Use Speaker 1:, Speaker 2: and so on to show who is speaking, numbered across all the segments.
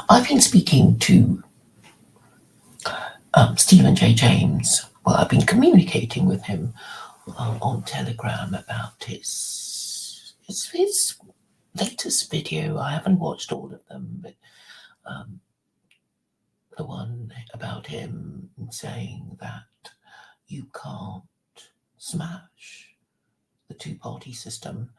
Speaker 1: I've been speaking to Stephen J. James. Well, I've been communicating with him on Telegram about his latest video. I haven't watched all of them, but the one about him saying that you can't smash the two-party system,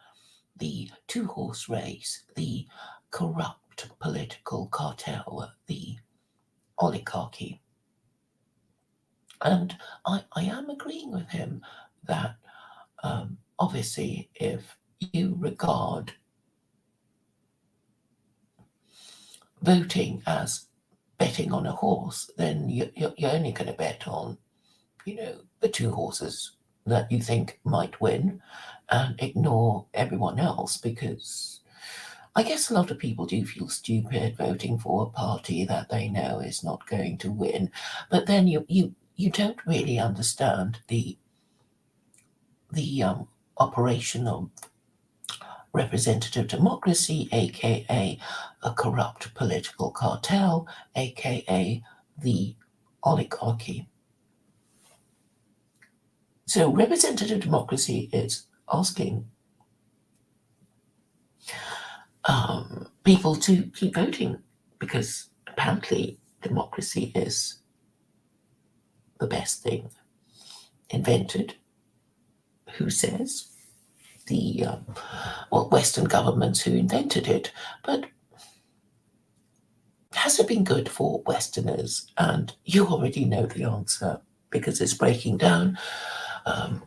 Speaker 1: the two-horse race, the corrupt political cartel, the oligarchy. And I am agreeing with him that obviously if you regard voting as betting on a horse, then you're only going to bet on, the two horses that you think might win and ignore everyone else, because I guess a lot of people do feel stupid voting for a party that they know is not going to win. But then you don't really understand the operation of representative democracy, aka a corrupt political cartel, aka the oligarchy. So representative democracy is asking people to keep voting because apparently democracy is the best thing invented. Who says? The Western governments who invented it. But has it been good for Westerners? And you already know the answer because it's breaking down.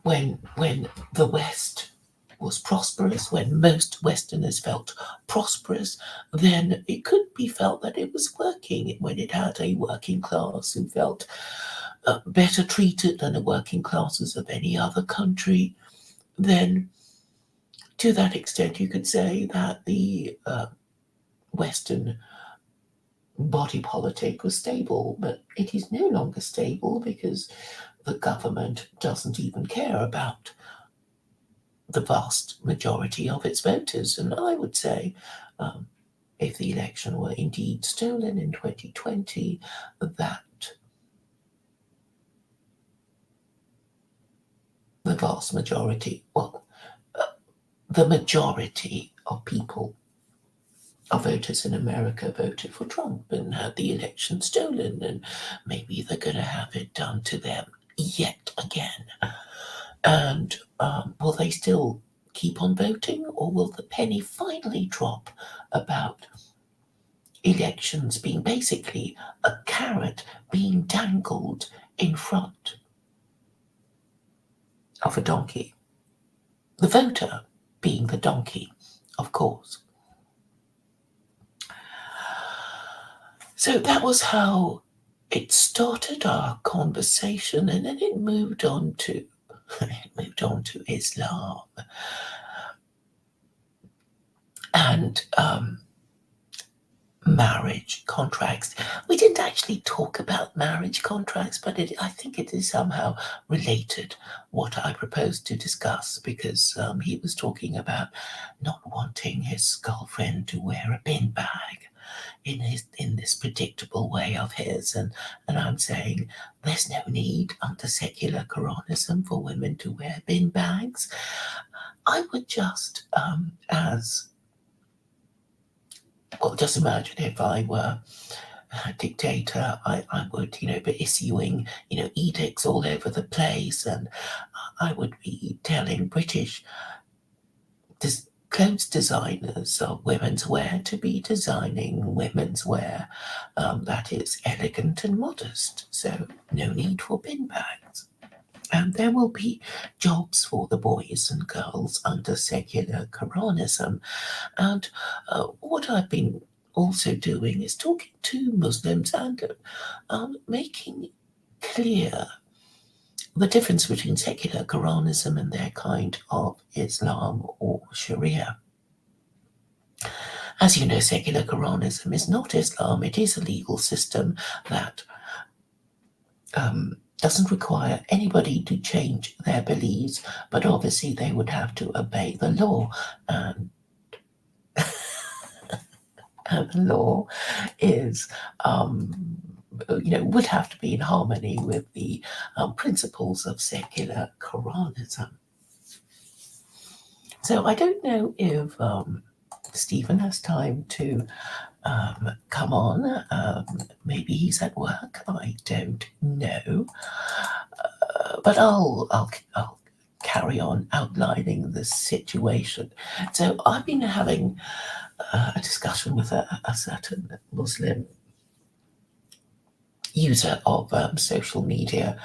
Speaker 1: When the West was prosperous, when most Westerners felt prosperous, then it could be felt that it was working. When it had a working class who felt better treated than the working classes of any other country, then to that extent you could say that the Western body politic was stable. But it is no longer stable because the government doesn't even care about the vast majority of its voters. And I would say if the election were indeed stolen in 2020, that the vast majority, the majority of people, of voters in America voted for Trump and had the election stolen, and maybe they're going to have it done to them yet again. And will they still keep on voting, or will the penny finally drop about elections being basically a carrot being dangled in front of a donkey? The voter being the donkey, of course. So that was how it started, our conversation, and then it moved on to Islam and marriage contracts. We didn't actually talk about marriage contracts, but I think it is somehow related, what I proposed to discuss, because he was talking about not wanting his girlfriend to wear a bin bag in this predictable way of his, and I'm saying there's no need under secular Quranism for women to wear bin bags. I would just just imagine if I were a dictator, I would, be issuing, edicts all over the place, and I would be telling British clothes designers of women's wear to be designing women's wear that is elegant and modest. So no need for bin bags. And there will be jobs for the boys and girls under secular Quranism. And what I've been also doing is talking to Muslims and making clear the difference between secular Quranism and their kind of Islam or Sharia. As you know, secular Quranism is not Islam. It is a legal system that doesn't require anybody to change their beliefs, but obviously they would have to obey the law. And and the law is, would have to be in harmony with the principles of secular Quranism. So I don't know if Stephen has time to come on. Maybe he's at work. I don't know. But I'll carry on outlining the situation. So I've been having a discussion with a certain Muslim user of social media.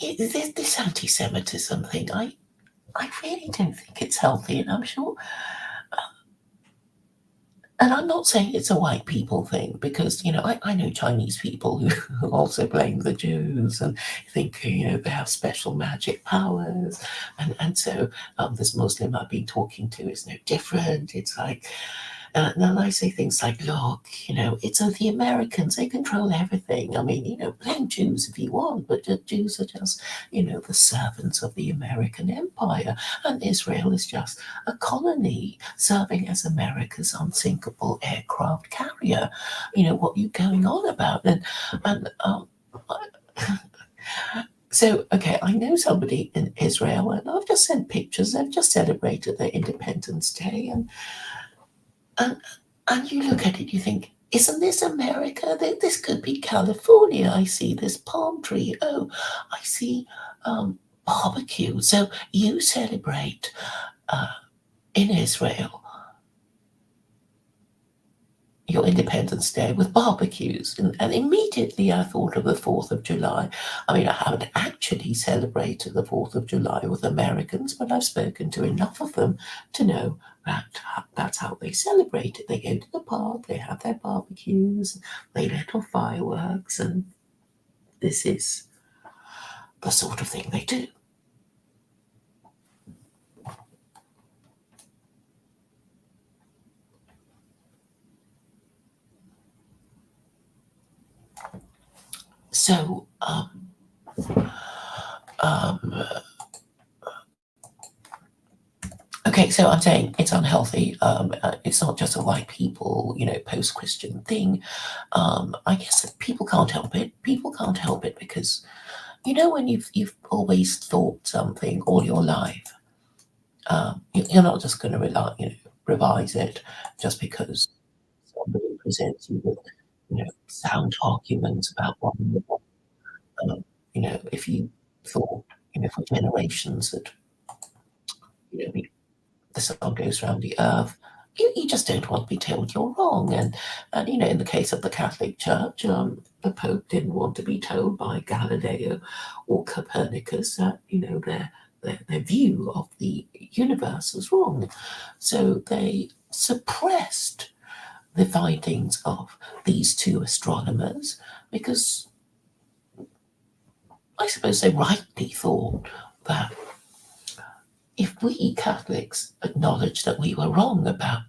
Speaker 1: This anti-Semitism thing, I really don't think it's healthy, and I'm sure. And I'm not saying it's a white people thing, because, I know Chinese people who also blame the Jews and think, they have special magic powers. And so this Muslim I've been talking to is no different. It's like, and then I say things like, look, it's the Americans, they control everything. I mean, blame Jews if you want, but the Jews are just, the servants of the American empire. And Israel is just a colony serving as America's unsinkable aircraft carrier. What are you going on about? And so, okay, I know somebody in Israel, and I've just sent pictures. They've just celebrated their Independence Day, and you look at it, you think, isn't this America? This could be California. I see this palm tree. Oh, I see barbecue. So you celebrate in Israel your Independence Day with barbecues. And immediately I thought of the 4th of July. I mean, I haven't actually celebrated the 4th of July with Americans, but I've spoken to enough of them to know that that's how they celebrate it. They go to the park, they have their barbecues, they let off fireworks, and this is the sort of thing they do. So, okay, so I'm saying it's unhealthy. It's not just a white people, post-Christian thing. I guess that people can't help it. People can't help it because, when you've always thought something all your life, you're not just going to revise it just because somebody presents you with, sound arguments about one another. If you thought, for generations that, the sun goes around the earth, you just don't want to be told you're wrong. And in the case of the Catholic Church, the Pope didn't want to be told by Galileo or Copernicus that, their view of the universe was wrong. So they suppressed the findings of these two astronomers because I suppose they rightly thought that if we Catholics acknowledge that we were wrong about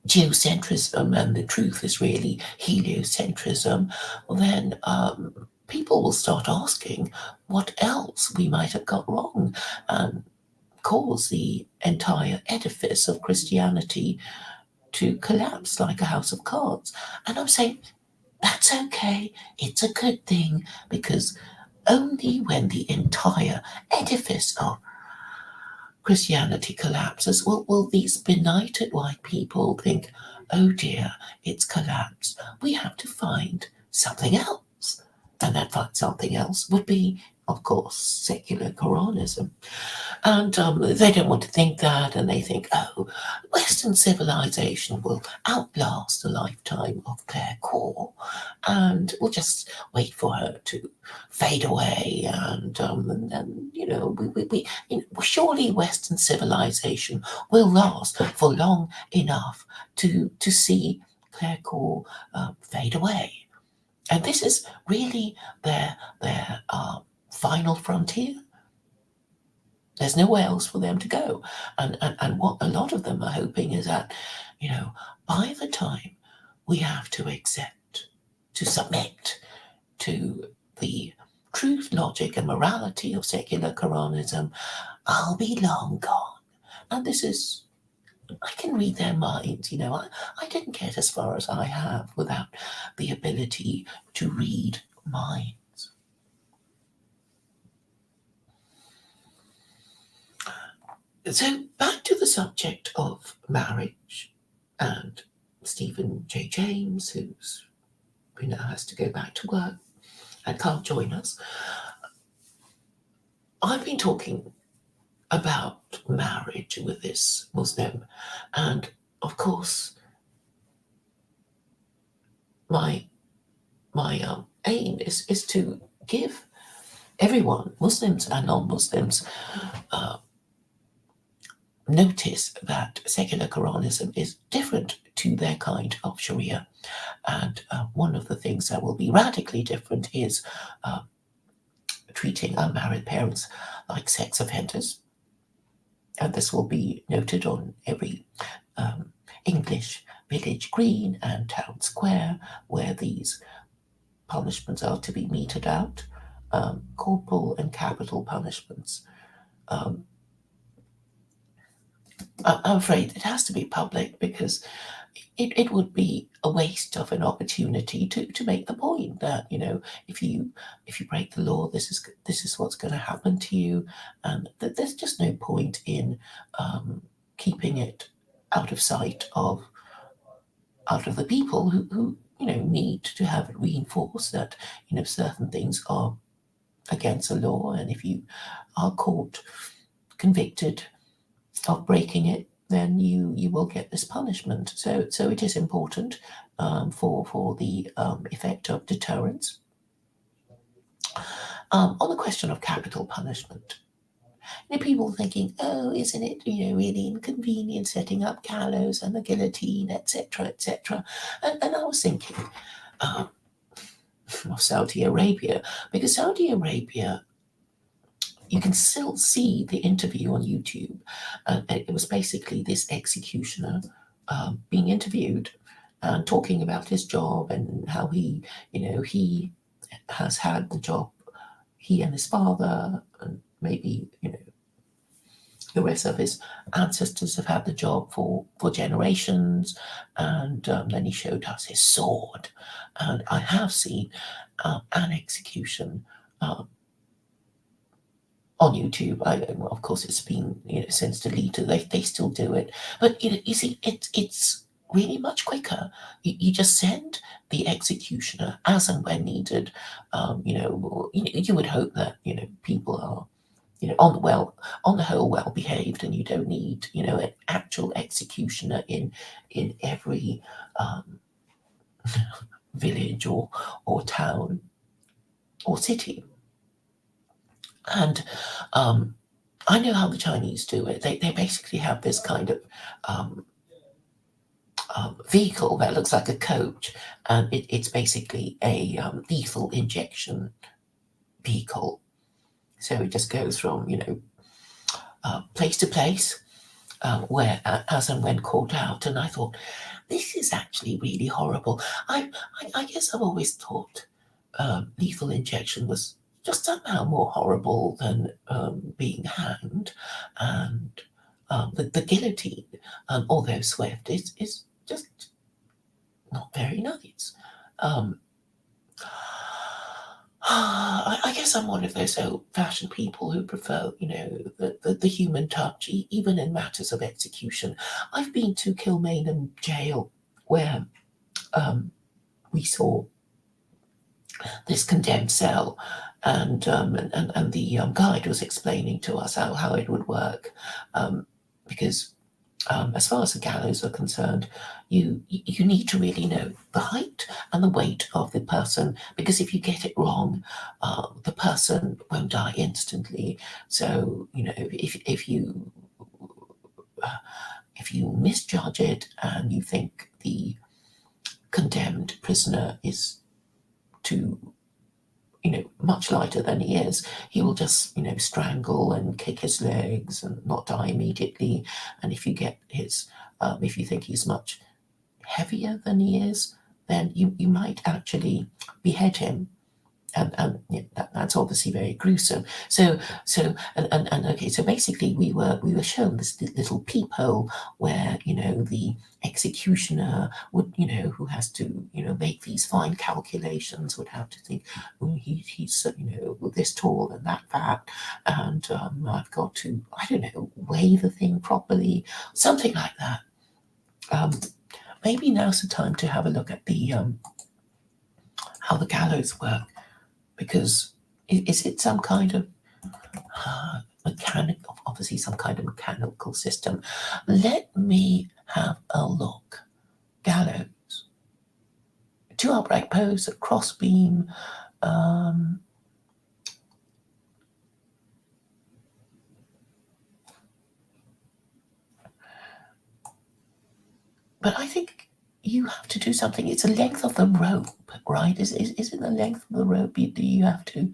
Speaker 1: geocentrism and the truth is really heliocentrism, then people will start asking what else we might have got wrong and cause the entire edifice of Christianity to collapse like a house of cards. And I'm saying, that's okay, it's a good thing, because only when the entire edifice of Christianity collapses will these benighted white people think, oh dear, it's collapsed. We have to find something else. And that something else would be, of course, secular Quranism. And they don't want to think that, and they think, oh, Western civilization will outlast the lifetime of Claire Core, and we'll just wait for her to fade away. And surely Western civilization will last for long enough to see Claire Core fade away. And this is really their final frontier. There's nowhere else for them to go. And what a lot of them are hoping is that, by the time we have to accept, to submit to the truth, logic, and morality of secular Quranism, I'll be long gone. And this is I can read their minds. I didn't get as far as I have without the ability to read minds. So back to the subject of marriage and Stephen J. James, who now has to go back to work and can't join us. I've been talking about marriage with this Muslim, and of course, my aim is to give everyone, Muslims and non-Muslims, notice that secular Quranism is different to their kind of Sharia. And one of the things that will be radically different is treating unmarried parents like sex offenders. And this will be noted on every English village green and town square where these punishments are to be meted out, corporal and capital punishments. I'm afraid it has to be public because it would be a waste of an opportunity to make the point that if you break the law, this is what's going to happen to you, and that there's just no point in keeping it out of sight of the people who need to have it reinforced that certain things are against the law, and if you are caught convicted of breaking it, then you will get this punishment. So it is important for the effect of deterrence. On the question of capital punishment, people thinking, oh, isn't it really inconvenient setting up gallows and the guillotine, etc., etc. And I was thinking of Saudi Arabia, because Saudi Arabia, you can still see the interview on YouTube. It was basically this executioner being interviewed and talking about his job and how he has had the job, he and his father, and maybe, the rest of his ancestors have had the job for generations. And then he showed us his sword. And I have seen an execution on YouTube. Of course, it's been since deleted. They still do it, but you see, it's really much quicker. You just send the executioner as and when needed. You would hope that people are on the whole well behaved, and you don't need an actual executioner in every village or town or city. And I know how the Chinese do it. They basically have this kind of vehicle that looks like a coach, and it's basically a lethal injection vehicle. So it just goes from place to place where as and when called out. And I thought, this is actually really horrible. I guess I've always thought lethal injection was just somehow more horrible than being hanged. And the guillotine, although swift, is just not very nice. I guess I'm one of those old-fashioned people who prefer, the human touch, even in matters of execution. I've been to Kilmainham jail, where we saw this condemned cell, and the guide was explaining to us how it would work, because as far as the gallows are concerned, you need to really know the height and the weight of the person, because if you get it wrong, the person won't die instantly. So if you misjudge it and you think the condemned prisoner is too much lighter than he is, he will just strangle and kick his legs and not die immediately. And if you get his if you think he's much heavier than he is, then you might actually behead him. and that's obviously very gruesome. So okay, so basically we were shown this little peephole where the executioner would who has to make these fine calculations would have to think, oh, he's this tall and that fat, and I've got to, I don't know, weigh the thing properly, something like that. Um, Maybe now's the time to have a look at the how the gallows work, because is it some kind of mechanical, obviously some kind of mechanical system. Let me have a look. Gallows, two upright posts, a cross beam. But I think you have to do something. It's the length of the rope, right? Is it the length of the rope? Do you have to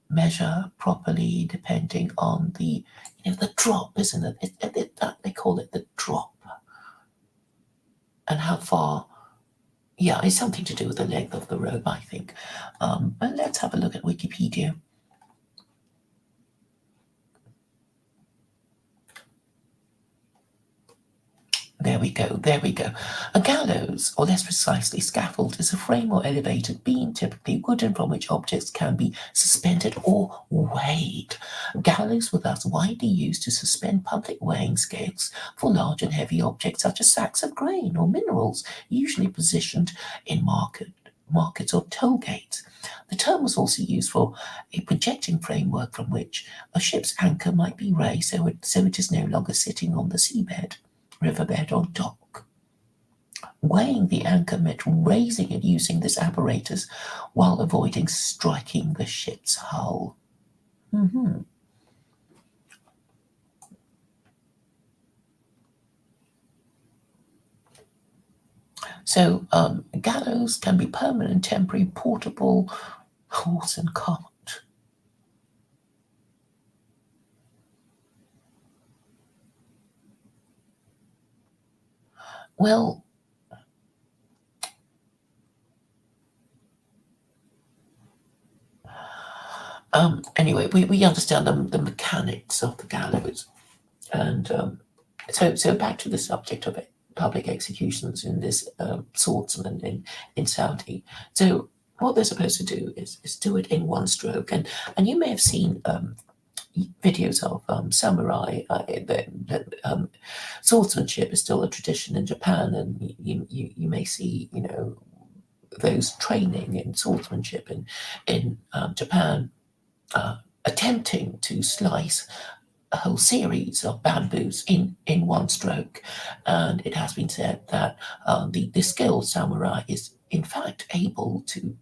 Speaker 1: measure properly depending on the drop, isn't it? They call it the drop, and how far. Yeah, it's something to do with the length of the rope, I think. But let's have a look at Wikipedia. There we go, there we go. A gallows, or less precisely scaffold, is a frame or elevated beam, typically wooden, from which objects can be suspended or weighed. Gallows were thus widely used to suspend public weighing scales for large and heavy objects such as sacks of grain or minerals, usually positioned in markets or toll gates. The term was also used for a projecting framework from which a ship's anchor might be raised so it is no longer sitting on the seabed, riverbed, or dock. Weighing the anchor meant raising it using this apparatus while avoiding striking the ship's hull. So gallows can be permanent, temporary, portable, horse and cart. Well, anyway, we understand the mechanics of the gallows, and so back to the subject of it, public executions in this swordsman in Saudi. So what they're supposed to do is do it in one stroke, and you may have seen videos of samurai. Swordsmanship is still a tradition in Japan, and you may see those training in swordsmanship in Japan attempting to slice a whole series of bamboos in one stroke. And it has been said that the skilled samurai is in fact able to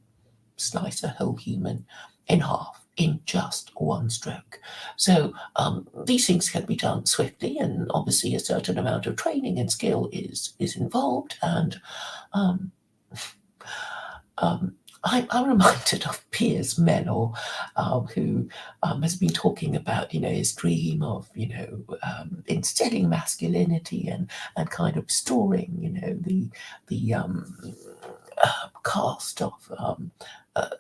Speaker 1: slice a whole human in half in just one stroke. So these things can be done swiftly, and obviously a certain amount of training and skill is involved. And um, I'm reminded of Piers Mellor, who has been talking about, his dream of, instilling masculinity and kind of storing, the caste of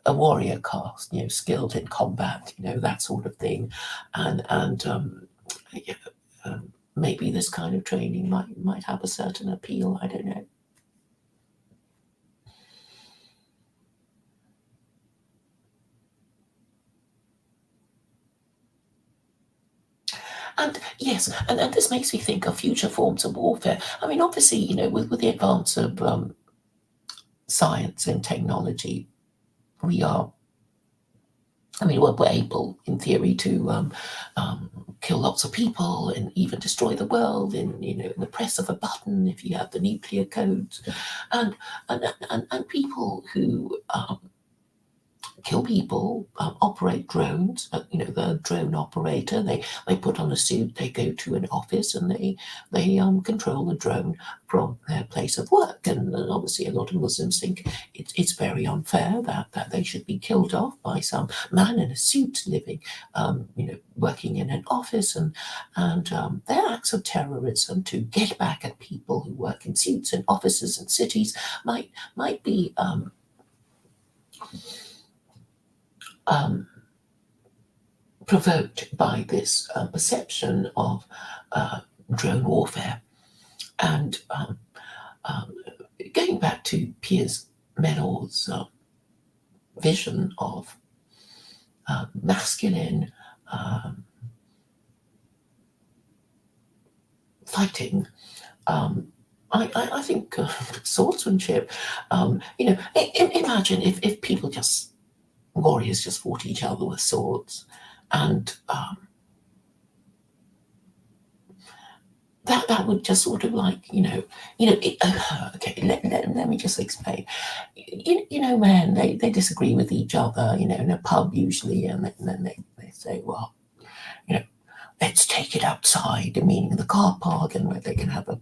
Speaker 1: a warrior caste, skilled in combat, that sort of thing, and yeah, maybe this kind of training might have a certain appeal. I don't know. And yes, and this makes me think of future forms of warfare. I mean, obviously, with the advance of science and technology, we are, I mean, we're able, in theory, to kill lots of people and even destroy the world in the press of a button if you have the nuclear codes, and and people who kill people, operate drones. The drone operator, they put on a suit, they go to an office, and they control the drone from their place of work. And obviously, a lot of Muslims think it's very unfair that they should be killed off by some man in a suit living, working in an office, and their acts of terrorism to get back at people who work in suits in offices and cities might be um, provoked by this perception of drone warfare. And um, going back to Piers Mellor's vision of masculine fighting, I think swordsmanship, imagine if people just, warriors just fought each other with swords, and that would just sort of like, okay, let me just explain. Man, they disagree with each other, in a pub usually, and then they say, well, let's take it outside, meaning the car park, and where they can have a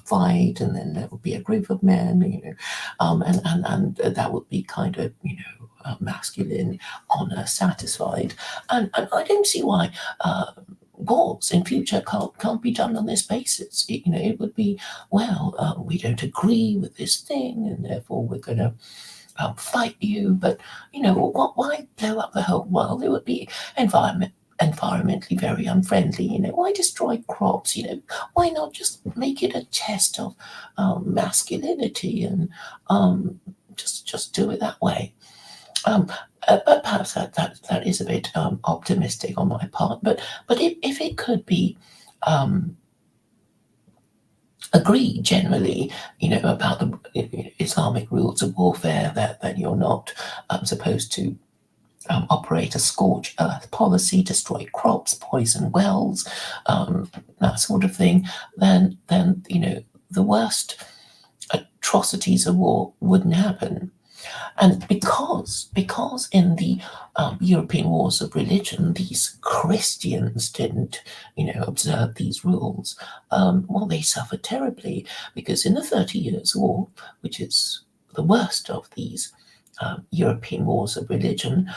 Speaker 1: fight, and then there would be a group of men, and that would be kind of, masculine honor satisfied, and I don't see why wars in future can't be done on this basis. It would be, well, we don't agree with this thing, and therefore we're going to fight you. But why blow up the whole world? It would be environmentally very unfriendly. Why destroy crops? Why not just make it a test of masculinity, and just do it that way? But perhaps that is a bit optimistic on my part. But if it could be agreed generally, about the Islamic rules of warfare, that you're not supposed to operate a scorched earth policy, destroy crops, poison wells, that sort of thing, then the worst atrocities of war wouldn't happen. And because in the European wars of religion, these Christians didn't, observe these rules, well, they suffered terribly, because in the 30 Years' War, which is the worst of these European wars of religion,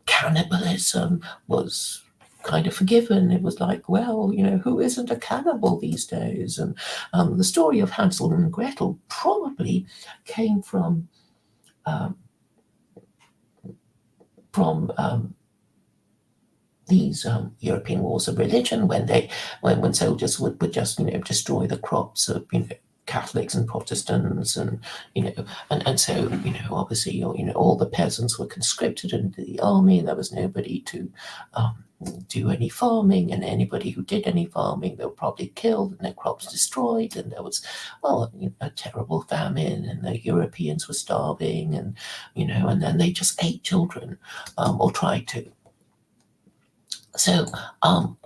Speaker 1: cannibalism was kind of forgiven. It was like, well, who isn't a cannibal these days? And the story of Hansel and Gretel probably came from these European wars of religion, when soldiers would just destroy the crops of Catholics and Protestants, and so obviously all the peasants were conscripted into the army. There was nobody to do any farming, and anybody who did any farming, they were probably killed and their crops destroyed, and there was, well, a terrible famine, and the Europeans were starving, and and then they just ate children, or tried to. So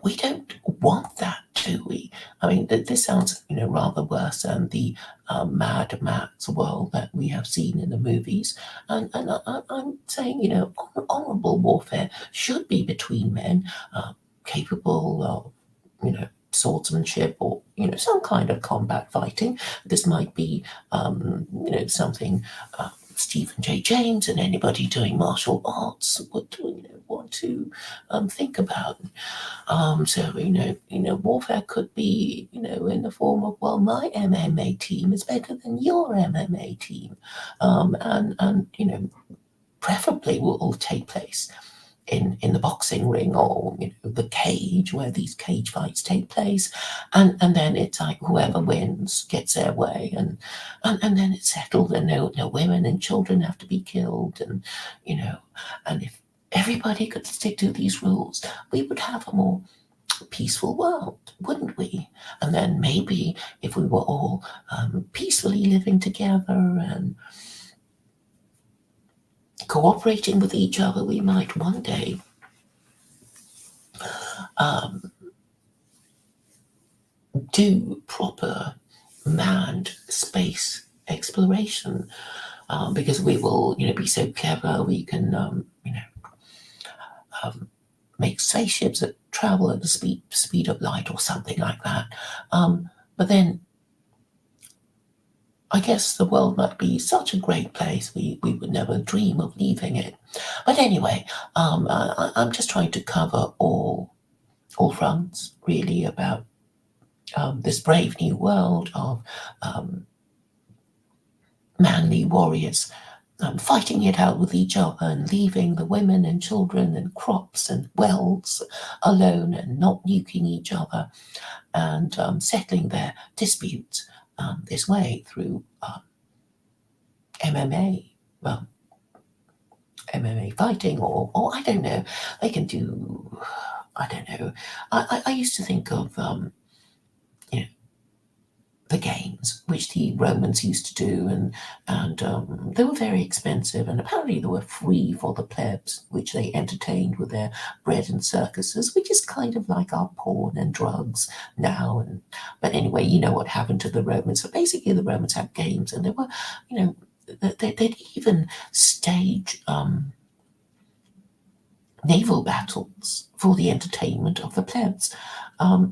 Speaker 1: we don't want that, do we? I mean, this sounds rather worse than the Mad Max world that we have seen in the movies. And I'm saying, honourable warfare should be between men, capable of swordsmanship, or some kind of combat fighting. This might be something Stephen J. James and anybody doing martial arts would want to think about. So warfare could be in the form of, well, my MMA team is better than your MMA team, and preferably will all take place in the boxing ring, or the cage, where these cage fights take place, and then it's like whoever wins gets their way, and then it's settled, and no women and children have to be killed, and and if everybody could stick to these rules, we would have a more peaceful world, wouldn't we? And then maybe if we were all peacefully living together and cooperating with each other, we might one day do proper manned space exploration, because we will be so clever, we can make spaceships that travel at the speed of light, or something like that. But then I guess the world might be such a great place, we would never dream of leaving it. But anyway, I'm just trying to cover all fronts, really, about this brave new world of manly warriors fighting it out with each other and leaving the women and children and crops and wells alone and not nuking each other and settling their disputes this way through MMA, well, MMA fighting, or I don't know. They can do, I don't know. I used to think of you know, the games which the Romans used to do, and they were very expensive, and apparently they were free for the plebs, which they entertained with their bread and circuses, which is kind of like our porn and drugs now. But anyway, you know what happened to the Romans. So basically, the Romans had games, and they were, you know, they'd even stage naval battles for the entertainment of the plebs.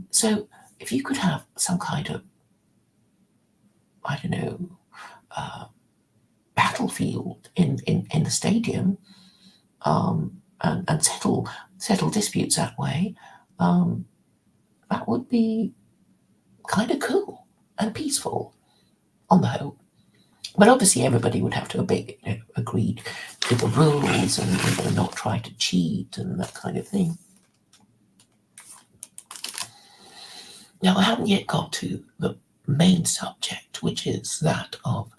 Speaker 1: So if you could have some kind of, I don't know, battlefield in the stadium, and settle disputes that way, that would be kind of cool and peaceful on the whole. But obviously, everybody would have to agree to the rules and not try to cheat and that kind of thing. Now, I haven't yet got to the main subject, which is that of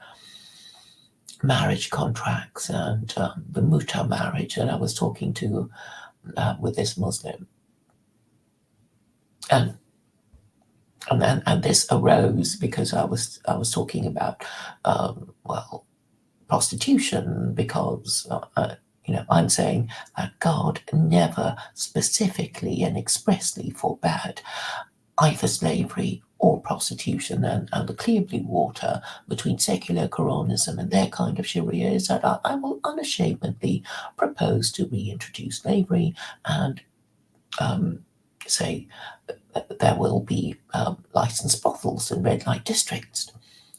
Speaker 1: marriage contracts and the muta marriage that I was talking to with this Muslim. And this arose because I was talking about well, prostitution, because I'm saying that God never specifically and expressly forbade either slavery or prostitution, and the clear blue water between secular Quranism and their kind of Sharia is that I will unashamedly propose to reintroduce slavery and say there will be licensed brothels in red light districts.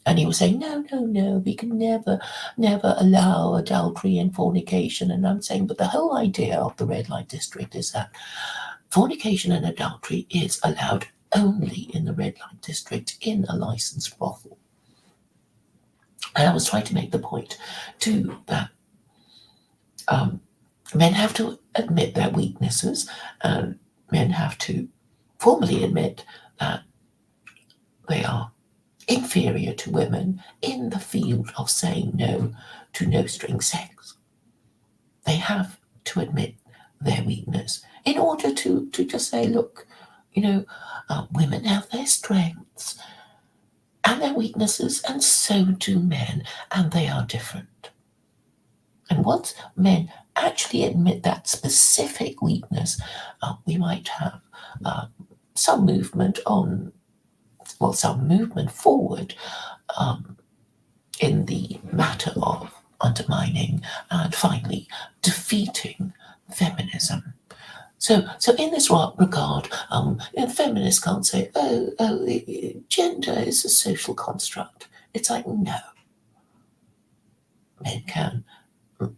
Speaker 1: And he was saying, no, we can never allow adultery and fornication. And I'm saying, but the whole idea of the red light district is that fornication and adultery is allowed only in the red light district in a licensed brothel. And I was trying to make the point, too, that men have to admit their weaknesses, and men have to formally admit that they are inferior to women in the field of saying no to no-string sex. They have to admit their weakness in order to just say, look, women have their strengths and their weaknesses, and so do men, and they are different. And once men actually admit that specific weakness, we might have some movement forward in the matter of undermining and finally defeating feminism. So in this regard, feminists can't say, gender is a social construct. It's like, no.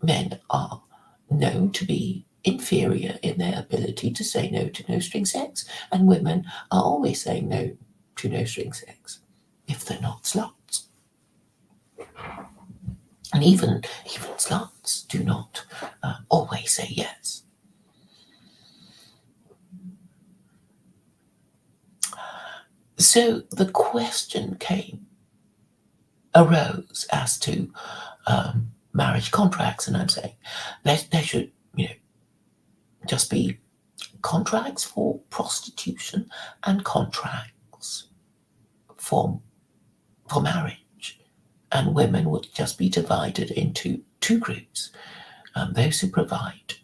Speaker 1: Men are known to be inferior in their ability to say no to no-string sex, and women are always saying no to no-string sex, if they're not sluts. And even sluts do not always say yes. So the question arose as to marriage contracts, and I'm saying there should, just be contracts for prostitution and contracts for marriage, and women would just be divided into two groups: those who provide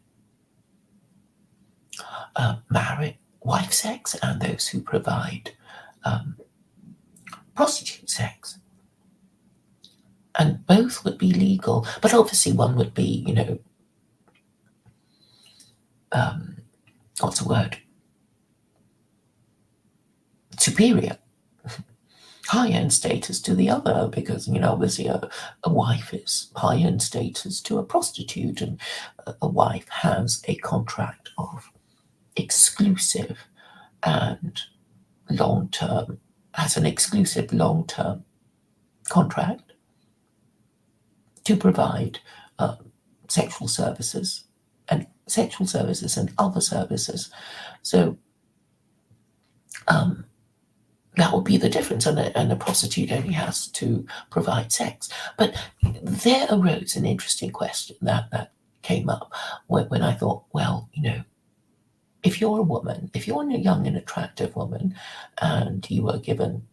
Speaker 1: wife sex and those who provide prostitute sex. And both would be legal, but obviously one would be, what's the word? Superior, high-end status to the other, because, obviously a wife is high-end status to a prostitute, and a wife has a contract of exclusive and long-term, has an exclusive long-term contract to provide sexual services and other services. So that would be the difference, and a prostitute only has to provide sex. But there arose an interesting question that came up when I thought, well, if you're a woman, if you're a young and attractive woman, and you were given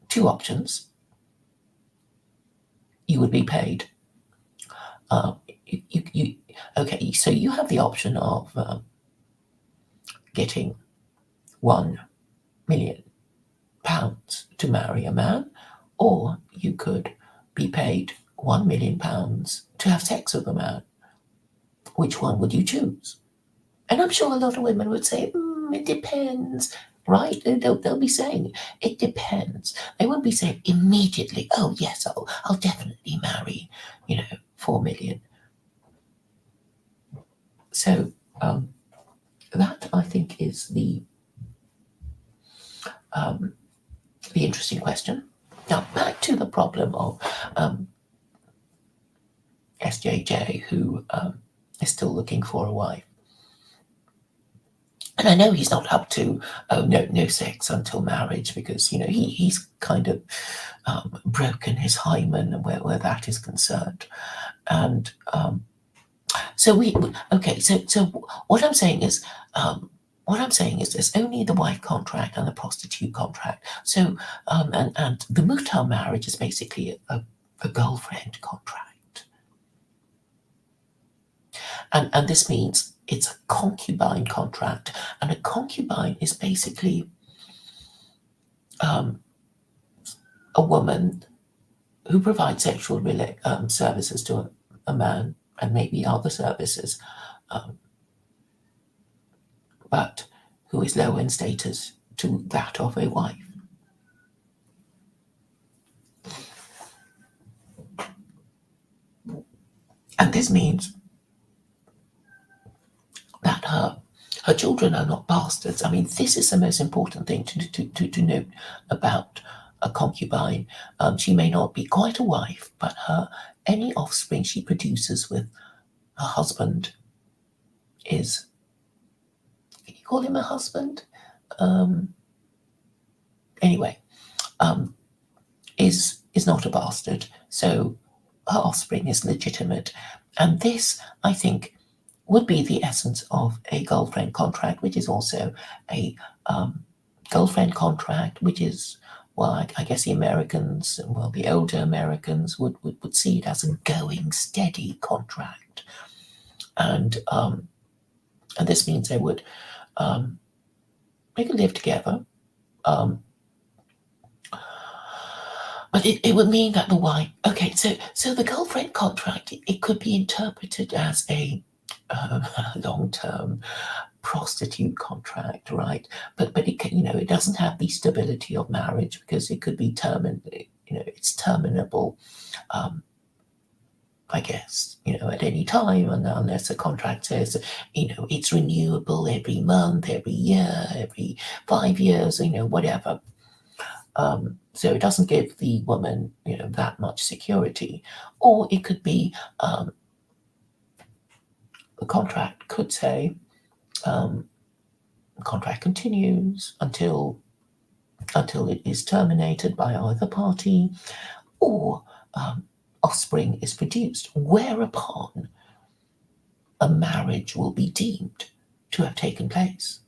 Speaker 1: two options, you would be paid. Okay, so you have the option of getting £1 million to marry a man, or you could be paid £1 million to have sex with a man. Which one would you choose? And I'm sure a lot of women would say, it depends, right? They'll be saying, it depends. They won't be saying immediately, oh, yes, I'll definitely marry, 4 million. So that, I think, is the interesting question. Now, back to the problem of SJJ, who is still looking for a wife. And I know he's not up to no sex until marriage, because he's kind of broken his hymen where that is concerned. And so what I'm saying is there's only the wife contract and the prostitute contract. So and the mutar marriage is basically a girlfriend contract, and this means it's a concubine contract, and a concubine is basically a woman who provides sexual services to a man, and maybe other services, but who is lower in status to that of a wife. And this means that her children are not bastards. I mean, this is the most important thing to note about a concubine. She may not be quite a wife, but any offspring she produces with her husband is, can you call him a husband? Anyway, is not a bastard. So her offspring is legitimate. And this, I think, would be the essence of a girlfriend contract, which is also a girlfriend contract, which is, well, I guess the Americans, well, the older Americans would see it as a going steady contract. And this means they would live together. But it would mean that the wife, so the girlfriend contract, it could be interpreted as a long-term prostitute contract, right? But it doesn't have the stability of marriage, because it could be it's terminable, I guess, at any time, and unless the contract says, it's renewable every month, every year, every 5 years, whatever. So it doesn't give the woman, that much security. Or it could be, the contract could say, the contract continues until it is terminated by either party, or offspring is produced, whereupon a marriage will be deemed to have taken place,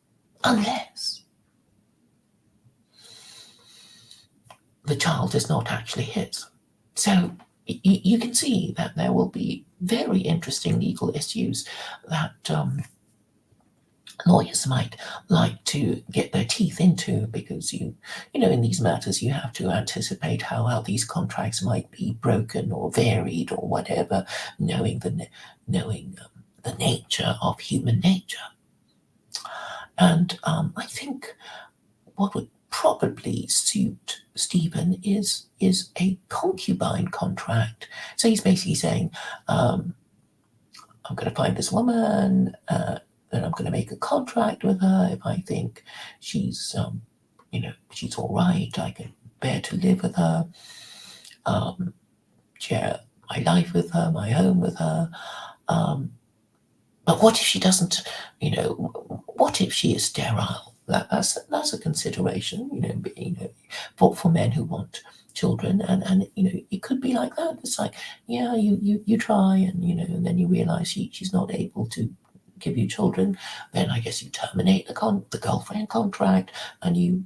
Speaker 1: unless the child is not actually his. So you can see that there will be very interesting legal issues that lawyers might like to get their teeth into, because in these matters you have to anticipate how these contracts might be broken or varied or whatever, knowing the nature of human nature. And I think what would probably suit Stephen is a concubine contract. So he's basically saying, I'm going to find this woman, and I'm going to make a contract with her. If I think she's, she's all right, I can bear to live with her. my life with her, my home with her. But what if she doesn't, what if she is sterile? That's a consideration, for men who want children, and it could be like that. It's like, yeah, you try, and then you realize she's not able to give you children. Then I guess you terminate the girlfriend contract, and you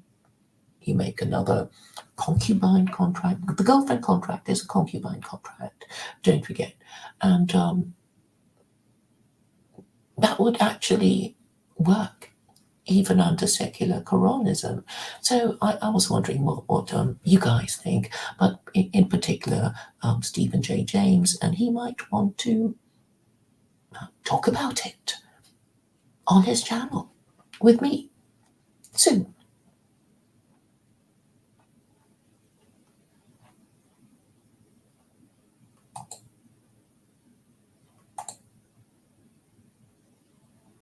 Speaker 1: make another concubine contract. The girlfriend contract is a concubine contract, don't forget, and that would actually work even under secular Quranism. So I was wondering what you guys think, but in particular, Stephen J. James, and he might want to talk about it on his channel with me soon.